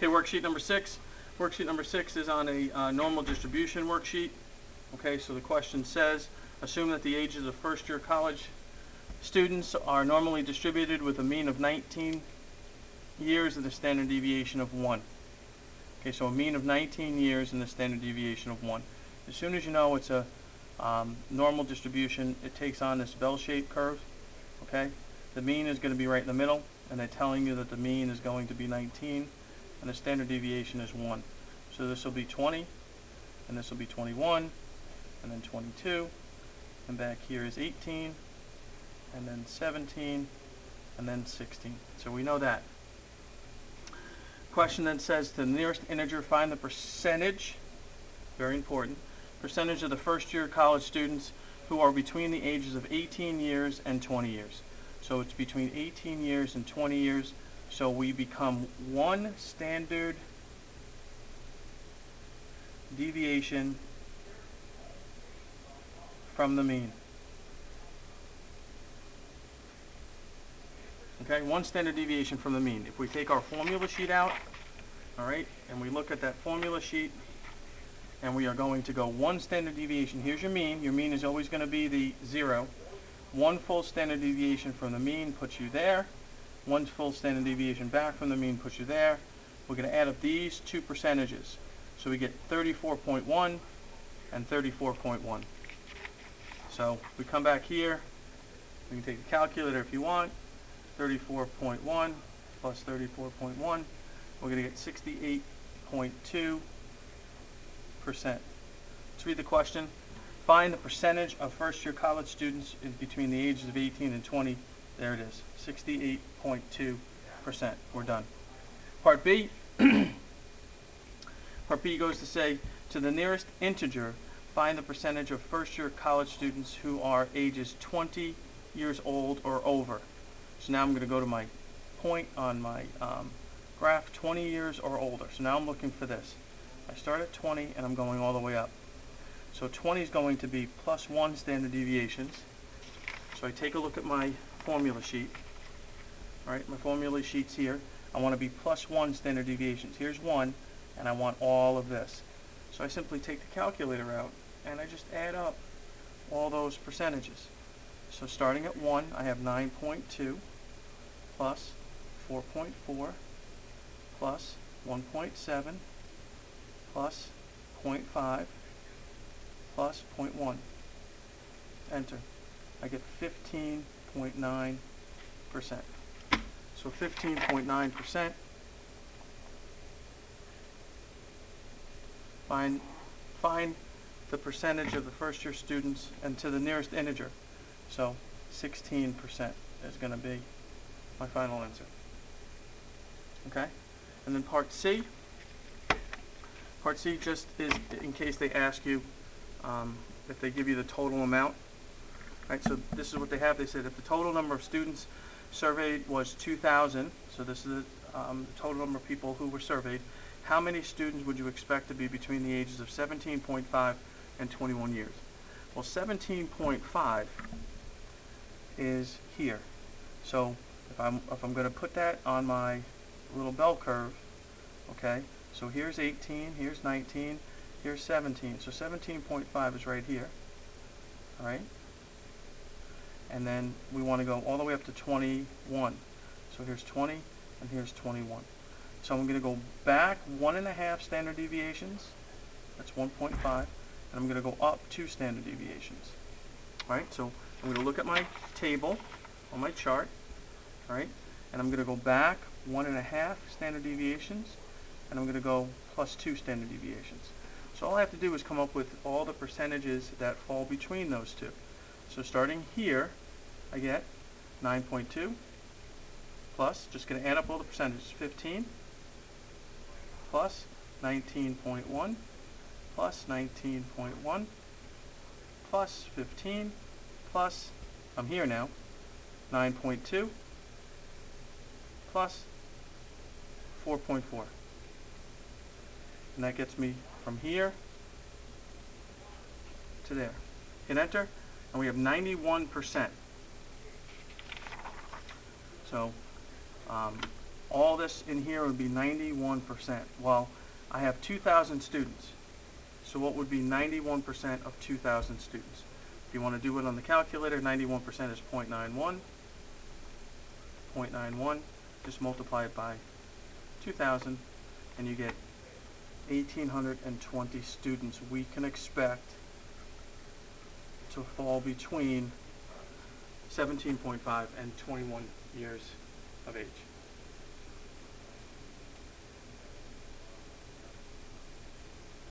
Okay, worksheet number 6. Worksheet number 6 is on a normal distribution worksheet. Okay, so the question says, assume that the ages of first-year college students are normally distributed with a mean of 19 years and a standard deviation of 1. Okay, so a mean of 19 years and a standard deviation of 1. As soon as you know it's a normal distribution, it takes on this bell-shaped curve. Okay, the mean is going to be right in the middle, and they're telling you that the mean is going to be 19 and the standard deviation is 1. So this will be 20, and this will be 21, and then 22, and back here is 18, and then 17, and then 16. So we know that. Question then says, to the nearest integer, find the percentage, very important, percentage of the first-year college students who are between the ages of 18 years and 20 years. So it's between 18 years and 20 years. So we become 1 standard deviation from the mean. Okay, 1 standard deviation from the mean. If we take our formula sheet out, all right, and we look at that formula sheet, and we are going to go 1 standard deviation. Here's your mean. Your mean is always going to be the 0. 1 full standard deviation from the mean puts you there. 1 full standard deviation back from the mean puts you there. We're going to add up these 2 percentages. So we get 34.1 and 34.1. So we come back here. We can take the calculator if you want. 34.1 plus 34.1. We're going to get 68.2%. Let's read the question. Find the percentage of first-year college students between the ages of 18 and 20. There it is, 68.2%. We're done. Part B. Part B goes to say, to the nearest integer, find the percentage of first-year college students who are ages 20 years old or over. So now I'm going to go to my point on my graph, 20 years or older. So now I'm looking for this. I start at 20 and I'm going all the way up. So 20 is going to be plus 1 standard deviations. So I take a look at my formula sheet. All right, my formula sheet's here. I want to be plus 1 standard deviations. Here's 1, and I want all of this. So I simply take the calculator out and I just add up all those percentages. So starting at 1, I have 9.2 plus 4.4 plus 1.7 plus 0.5 plus 0.1. Enter. I get 15.9%. So 15.9%. Find the percentage of the first-year students and to the nearest integer. So 16% is going to be my final answer. Okay? And then part C. Part C just is in case they ask you if they give you the total amount. Right, so this is what they have. They said if the total number of students surveyed was 2,000, so this is the total number of people who were surveyed, how many students would you expect to be between the ages of 17.5 and 21 years? Well, 17.5 is here. So if I'm going to put that on my little bell curve, okay, so here's 18, here's 19, here's 17. So 17.5 is right here. All right? And then we want to go all the way up to 21. So here's 20 and here's 21. So I'm going to go back 1.5 standard deviations. That's 1.5. And I'm going to go up 2 standard deviations. All right? So I'm going to look at my table on my chart. All right? And I'm going to go back 1.5 standard deviations. And I'm going to go plus 2 standard deviations. So all I have to do is come up with all the percentages that fall between those two. So starting here, I get 9.2 plus, just going to add up all the percentages, 15 plus 19.1 plus 19.1 plus 15 plus, I'm here now, 9.2 plus 4.4. And that gets me from here to there. Hit enter, and we have 91%. So all this in here would be 91%. Well, I have 2,000 students. So what would be 91% of 2,000 students? If you want to do it on the calculator, 91% is 0.91. 0.91, just multiply it by 2,000, and you get 1,820 students we can expect to fall between 17.5 and 21 years of age.